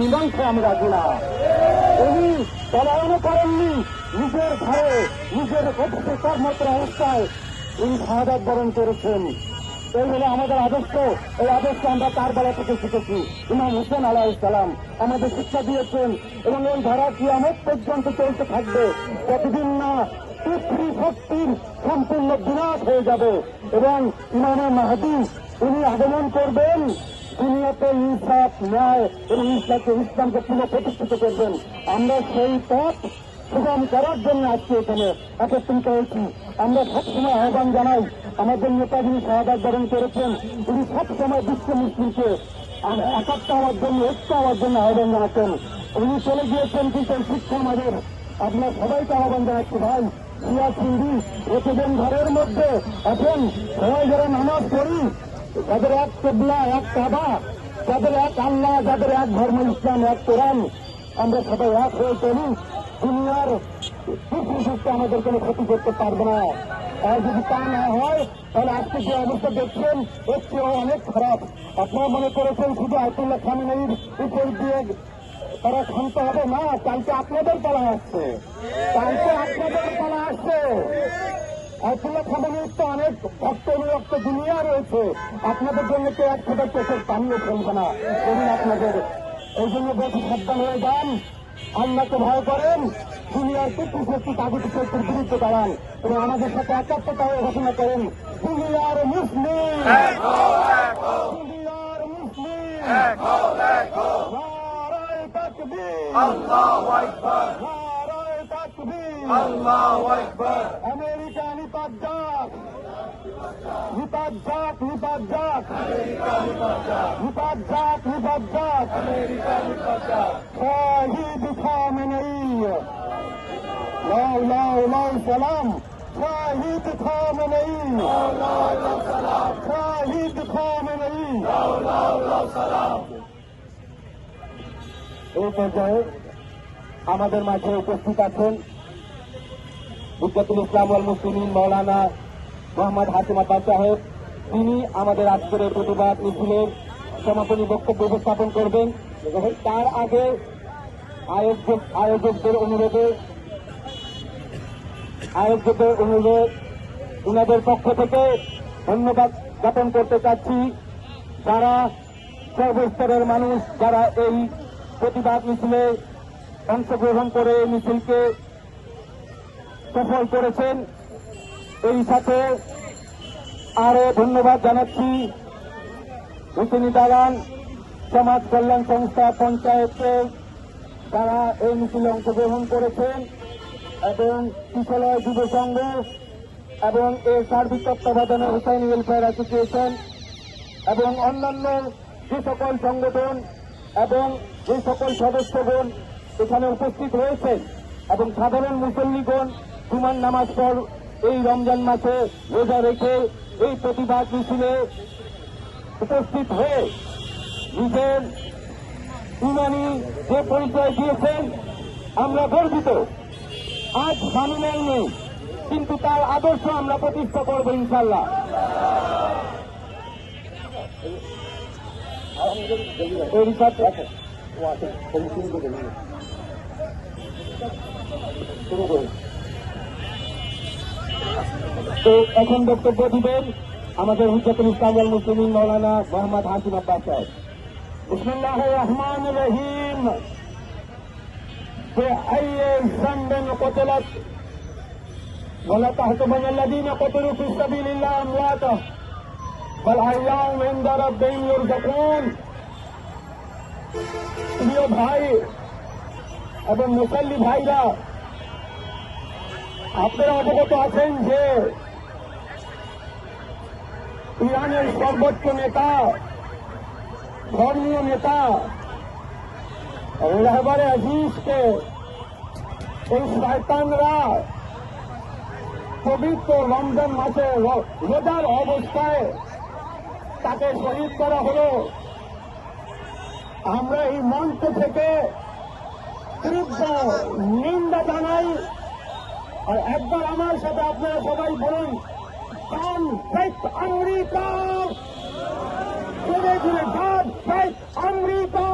মীমাংসা আমি রাখি না। উনি পলায়নও করেননি, নিজের ঘরে নিজের অফিসে কর্মরত অবস্থায় উনি শাহাদাত বরণ করেছেন। এই হলো আমাদের আদর্শ। এই আদর্শ আমরা তার বেলা থেকে শিখেছি। ইমাম হোসেন আলাইহিস সালাম আমাদের শিক্ষা দিয়েছেন এবং এই ধারা কিয়ামত পর্যন্ত চলতে থাকবে, প্রতিদিন না পৃথিবী শক্তির সম্পূর্ণ বিনাশ হয়ে যাবে এবং ইমামে মাহদী উনি আগমন করবেন, দুনিয়াতে ইনসাফ ন্যায় এবং ইসলামকে পুনঃপ্রতিষ্ঠিত করবেন। আমরা সেই পথ সুগম করার জন্য আজকে এখানে একত্রিত হয়েছি। আমরা সবসময় আহ্বান জানাই, আমাদের নেতা যিনি শাহাদাত বরণ করেছেন উনি সবসময় বিশ্ব মুসলিমকে একাত্ম হওয়ার জন্য, ঐক্য হওয়ার জন্য আহ্বান জানাতেন। উনি চলে গিয়েছেন, কিন্তু শিক্ষা আমাদের আপনার সবাইকে আহ্বান জানাচ্ছি, ভাই সিয়া সিন্ধি প্রতিদিন ঘরের মধ্যে এখন সবাই যারা নামাজ পড়ি, যাদের এক কেবলা, এক কাবা, যাদের এক আল্লাহ, যাদের এক ধর্ম ইসলাম, এক কোরআন, আমরা সবাই এক হয়ে চলি। দুনিয়ার পৃথিবীতে আমাদের কোনো ক্ষতি করতে পারবে না। আর যদি তা না হয় তাহলে আজকে যে অবস্থা দেখছেন এর চেয়েও অনেক খারাপ। আপনারা মনে করেছেন শুধু আয়াতুল্লাহ খামেনির উপর দিয়ে তারা ক্ষান্ত হবে না, কালকে আপনাদের পালা আসছে, কালকে আপনাদের পালা আসছে। আয়াতুল্লাহ খামেনির তো অনেক ভক্ত অনুরক্ত দুনিয়া রয়েছে, আপনাদের জন্য কেউ এক ফোঁটা চোখের পানিও ফেলবে না। এদিন আপনাদের এই জন্য বেশি সাবধান হয়ে যান, আল্লাহকে ভয় করেন, দুনিয়ার শক্তি তাগুতি শক্তির বিরুদ্ধে দাঁড়ান এবং আমাদের সাথে একাত্মতা হয়ে ঘোষণা করেন, দুনিয়ার মুসলিম, দুনিয়ার মুসলিম, নারায়ে তাকবীর, আল্লাহু আকবার, নারায়ে তাকবীর, আল্লাহু আকবার। আমেরিকা নিপাত যাক, নিপাত যাক, নিপাত যাক, নিপাত যাক, শহীদ খামেনেই, লাউ লাউ লাউ সালাম, শহীদ খামেনেই, শহীদ খামেনেই। এই পর্যায়ে আমাদের মাঝে উপস্থিত আছেন হুজ্জাতুল ইসলাম ওয়াল মুসলিমিন মাওলানা মোহাম্মদ হাশিম আব্বাস সাহেব। তিনি আমাদের আজকের এই প্রতিবাদ মিছিলের সমাপনী বক্তব্য উপস্থাপন করবেন। তার আগে আয়োজকদের অনুরোধে ওনাদের পক্ষ থেকে ধন্যবাদ জ্ঞাপন করতে চাচ্ছি যারা সর্বস্তরের মানুষ যারা এই প্রতিবাদ মিছিলে অংশগ্রহণ করে মিছিলকে সফল করেছেন। এই সাথে আরো ধন্যবাদ জানাচ্ছি হুসেনি দালান সমাজ কল্যাণ সংস্থা, পঞ্চায়েতে যারা এই মিছিলে অংশগ্রহণ করেছেন এবং কিশোরয় যুব সংঘ এবং এর সার্বিক তত্ত্বাবধানে হুসাইনি ওয়েলফেয়ার অ্যাসোসিয়েশন এবং অন্যান্য যে সকল সংগঠন এবং যে সকল সদস্যগণ এখানে উপস্থিত রয়েছেন এবং সাধারণ মুসল্লিগণ জুমার নামাজ পর এই রমজান মাসে রোজা রেখে এই প্রতিবাদ মিছিলে উপস্থিত হয়ে নিজের ইমানি যে পরিচয় দিয়েছেন আমরা গর্বিত। আজ স্বামীনাই নেই, কিন্তু তার আদর্শ আমরা প্রতিষ্ঠা করব ইনশাল্লাহ। তো এখন বক্তব্য দিবেন আমাদের হুজ্জাতুল ইসলাম ওয়াল মুসলিমিন মাওলানা মোহাম্মদ হাশিম আব্বাস সাহেব। বিসমিল্লাহির রহমানির রহিম। بأي ذنب قتلت ولا تحسبن الذين قتلوا في سبيل الله أمواتا بل أحياء عند ربهم يرزقون। প্রিয় ভাই এবং মুসল্লি ভাইরা, আপনারা অবগত আছেন যে ইরানের সর্বোচ্চ নেতা, ধর্মীয় নেতা রাহবারে আজিজকে এই শয়তানরা পবিত্র রমজান মাসে রোজার অবস্থায় তাকে শহীদ করা হলো। আমরা এই মঞ্চ থেকে তীব্র নিন্দা জানাই। আর একবার আমার সাথে আপনারা সবাই বলুন, God save America! God save America!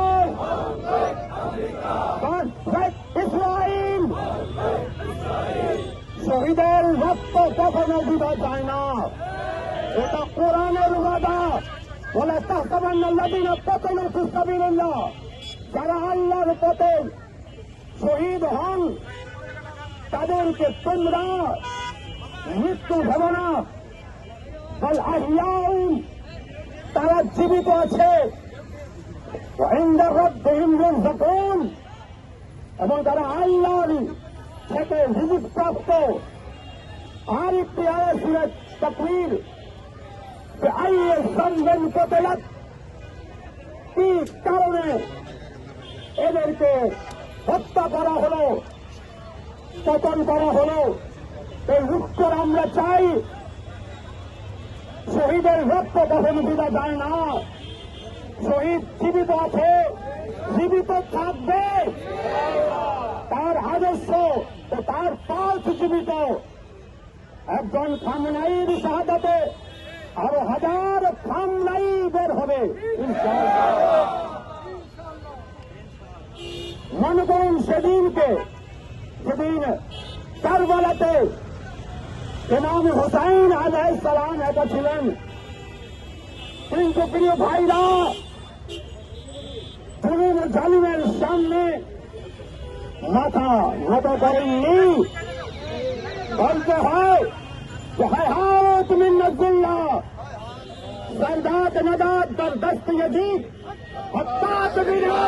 রক্ত কখনো বিধা যায় না। এটা কোরআনের ওয়াদা। বলে তাহসাবান্নাল্লাযীনা কাতালু ফী সাবিলিল্লাহ, যারা আল্লাহর পথে শহীদ হন তাদেরকে তোমরা মৃত্যু ভেবো না। বাল আহইয়াউন, তারা জীবিত আছে। ওয়া ইনদা রাব্বিহিম ইরযাকুন, এবং তারা আল্লাহর থেকে রিজিক প্রাপ্ত। আর একটি আয়াত সূরা তাকবীর, বিআইয়ি যামবিন কুতিলাত, কি কারণে এদেরকে হত্যা করা হলো, পতন করা হলো, এই উত্তর আমরা চাই। শহীদের রক্ত কখনো বিধা যায় না। শহীদ জীবিত আছে, জীবিত থাকবে। তার আদর্শ ও তার পথ জীবিত। একজন খামনাইর শাহাদাতে আরো হাজার খামনাই বের হবে ইনশাআল্লাহ। মনে করুন সেদিনকে, যেদিন কারবালাতে ইমাম হুসাইন আলাইহিস সালাম একা ছিলেন, কিন্তু প্রিয় ভাইরা, জুলুম জালিমের সামনে মাথা নত করেননি। বলতে হয় যে হায়াত মিন নাজিল্লাহ, সরদাত নদাত বার দস্ত यजीद হত্যাত বিনা।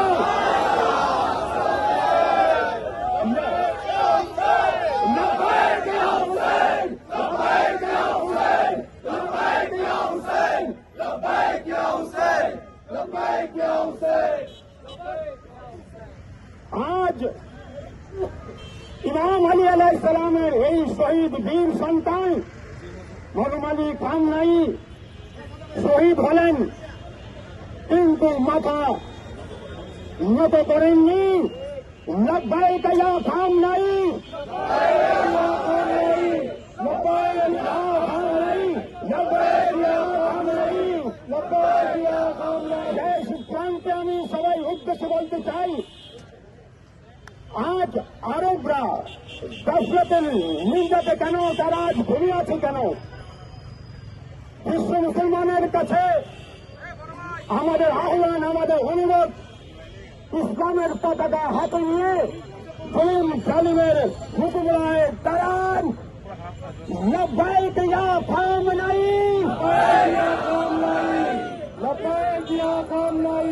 আজ ইমাম আলী আলাইহিস সালামের এই শহীদ বীর সন্তান মরহুম আলী খামনাই শহীদ হলেন, কিন্তু মাথা নত করেননি। লব্বাইক ইয়া খামনাই, লব্বাইক ইয়া খামনাই, লব্বাইক ইয়া খামনাই, লব্বাইক ইয়া খামনাই। দেশ প্রান্তে আমি সবাই উদ্দেশ্যে বলতে চাই, আজ আরবরা দশরথের নিন্দাতে কেন, তারা আজ ঘুমিয়ে আছে কেন? বিশ্ব মুসলমানের কাছে আমাদের আহ্বান, আমাদের অনুরোধ, ইসলামের পতাকা হাতে নিয়ে জুলুম জালিমের হুকুমরায় দাঁড়ান। লব্বাইক ইয়া খামনাই, লব্বাইক ইয়া খামনাই, লব্বাইক ইয়া খামনাই,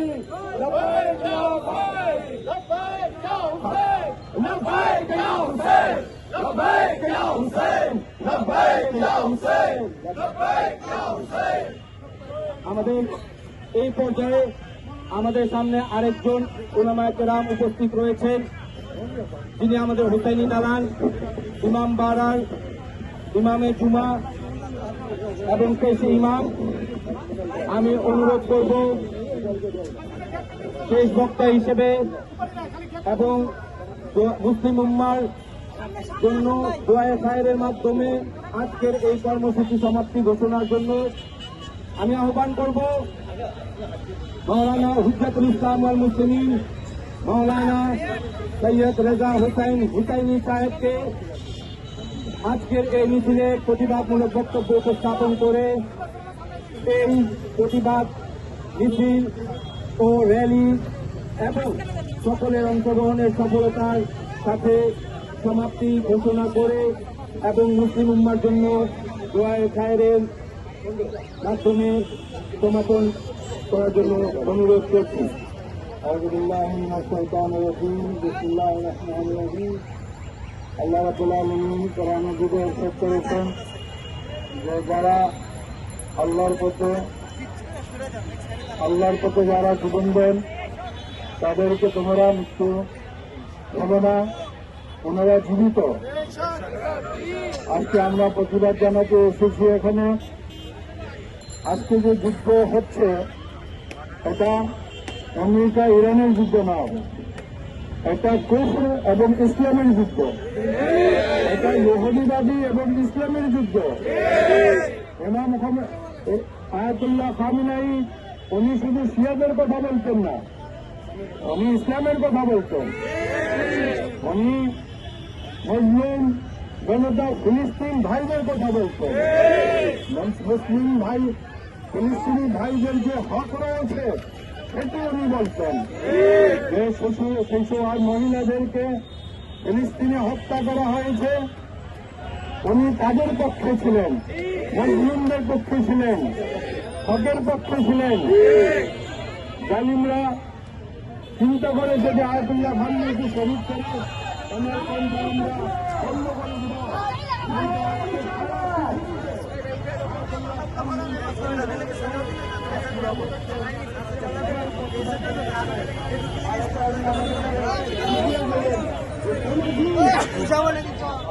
লব্বাইক ইয়া হুসাইন, লব্বাইক ইয়া হুসাইন, লব্বাইক ইয়া হুসাইন, লব্বাইক ইয়া হুসাইন, লব্বাইক ইয়া হুসাইন। আমাদের এই পর্যায়ে আমাদের সামনে আরেকজন উলামায়ে কেরাম উপস্থিত রয়েছেন, যিনি আমাদের হুসাইনি দালান, ইমাম বারার, ইমামে জুমা এবং পেশি ইমাম। আমি অনুরোধ করব শেষ বক্তা হিসেবে এবং মুসলিম উম্মার জন্য দোয়ায়ে খায়রের মাধ্যমে আজকের এই কর্মসূচি সমাপ্তি ঘোষণার জন্য আমি আহ্বান করব মৌলানা হুজ্জাতুল ইসলাম ওয়াল মুসলিমিন মৌলানা সৈয়দ রেজা হুসাইন হুসাইনি সাহেবকে আজকের এই মিছিলে প্রতিবাদমূলক বক্তব্য উপস্থাপন করে এই প্রতিবাদ মিছিল ও র্যালি এবং সকলের অংশগ্রহণের সফলতার সাথে সমাপ্তি ঘোষণা করে এবং মুসলিম উম্মার জন্য দোয়ায়ে খায়রের মাধ্যমে সমর্থন করার জন্য অনুরোধ করছি। আল্লাহ রাব্বুল আলামিন কোরআন মাজিদে ইরশাদ করেছেন যে যারা আল্লাহর পথে যারা জীবন দেন তাদেরকে তোমরা মৃত্যু হবে না, ওনারা জীবিত। আজকে আমরা প্রতিবাদ জানাতে এসেছি এখানে। আজকে যে যুদ্ধ হচ্ছে এটা আমেরিকা ইরানের যুদ্ধ না, এটা কুফর এবং ইসলামের যুদ্ধ, এটা ইহুদিবাদী এবং ইসলামের যুদ্ধ। ইমাম আয়াতুল্লাহ খামেনেই উনি শুধু শিয়াদের কথা বলতেন না, উনি ইসলামের কথা বলতেন। উনি মুসলিম জনতা ফিলিস্তিন ভাইদের কথা বলছেন। মুসলিম ভাই ফিলিস্তিনি ভাইদের যে হক রয়েছে সেটি উনি বলছেন, যে শিশু আর মহিলাদেরকে ফিলিস্তিনে হত্যা করা হয়েছে, উনি তাদের পক্ষে ছিলেন, মুসলিমদের পক্ষে ছিলেন, হকের পক্ষে ছিলেন। জালিমরা চিন্তা করে যদি আয়াতুল্লাহ খানকে শহীদ করে ওনার কণ্ঠ আমরা বন্ধ করে দিব।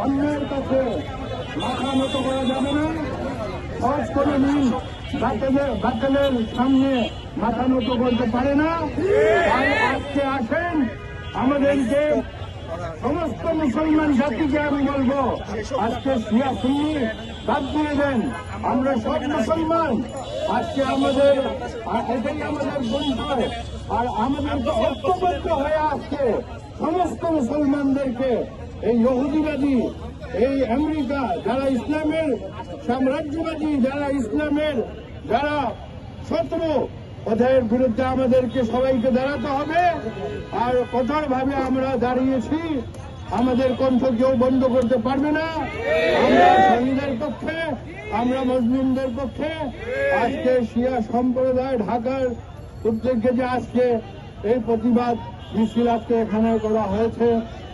অন্যের কাছে মাথা নত করা যাবে না। সব করে নিন, বাচ্চাদের সামনে মাথা নত করতে পারে না। তাই আজকে আসেন, আমাদেরকে সমস্ত মুসলমান জাতিকে আমি বলবো, আজকে শিয়া সুন্নি বাদ দিয়ে দেন, আমরা সব মুসলমান। আজকে আমাদের এটাই আমাদের পরিচয়, আর আমাদেরকে ঐক্যবদ্ধ হয়ে আজকে সমস্ত মুসলমানদেরকে এই ইহুদিবাদী, এই আমেরিকা, যারা ইসলামের সাম্রাজ্যবাদী, যারা ইসলামের যারা শত্রু, ওদের বিরুদ্ধে আমাদেরকে সবাইকে দাঁড়াতে হবে। আর কঠোরভাবে আমরা দাঁড়িয়েছি, আমাদের কণ্ঠ কেউ বন্ধ করতে পারবে না। আমরা শহীদের পক্ষে, আমরা মুসলিমদের পক্ষে। আজকে শিয়া সম্প্রদায় ঢাকার উদ্যোগে যে আজকে এই প্রতিবাদ মিছিল আজকে এখানে করা হয়েছে,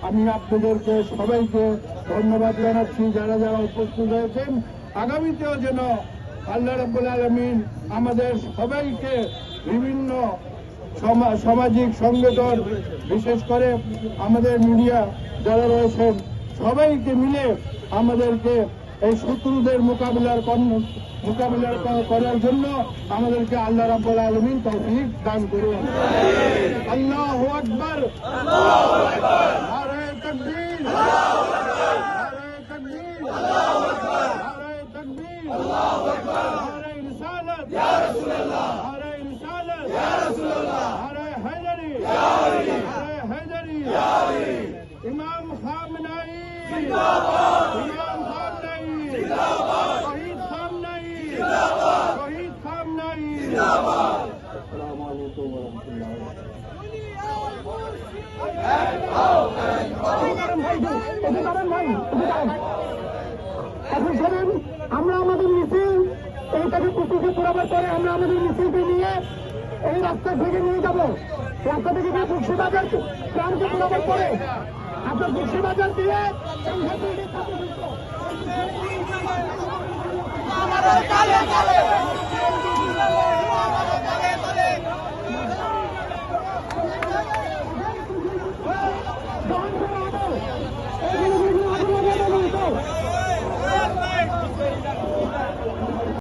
আমি আপনাদেরকে সবাইকে ধন্যবাদ জানাচ্ছি যারা যারা উপস্থিত হয়েছেন। আগামীতেও যেন আল্লাহ রাব্বুল আলামিন আমাদের সবাইকে বিভিন্ন সামাজিক সংগঠন, বিশেষ করে আমাদের মিডিয়া যারা রয়েছেন, সবাইকে মিলে আমাদেরকে এই শত্রুদের মোকাবিলার করার জন্য আমাদেরকে আল্লাহ রাব্বুল আলামিন তৌফিক দান করুন। আল্লাহু আকবার, নারে তাকবীর, নারে তাকবীর, নারে তাকবীর, নারে রিসালাত, নারে রিসালাত, নারে হায়দারি, নারে হায়দারি, ইমাম খামনাই জিন্দাবাদ, ইমাম খামনাই জিন্দাবাদ, শহীদ খামনাই জিন্দাবাদ, শহীদ খামনাই জিন্দাবাদ। আসসালামু আলাইকুম ওয়া রাহমাতুল্লাহি ওয়া বারাকাতুহু। আমরা আমাদের মিছিল এইটাকে কুকুরকে পুরাবার পরে আমরা আমাদের মিছিলকে নিয়ে এই রাস্তা থেকে নিয়ে যাব। রাস্তা থেকে গিয়ে বক্সিবাজার গ্রামকে পুরাবার পরে আপনার বক্সিবাজার দিয়ে এই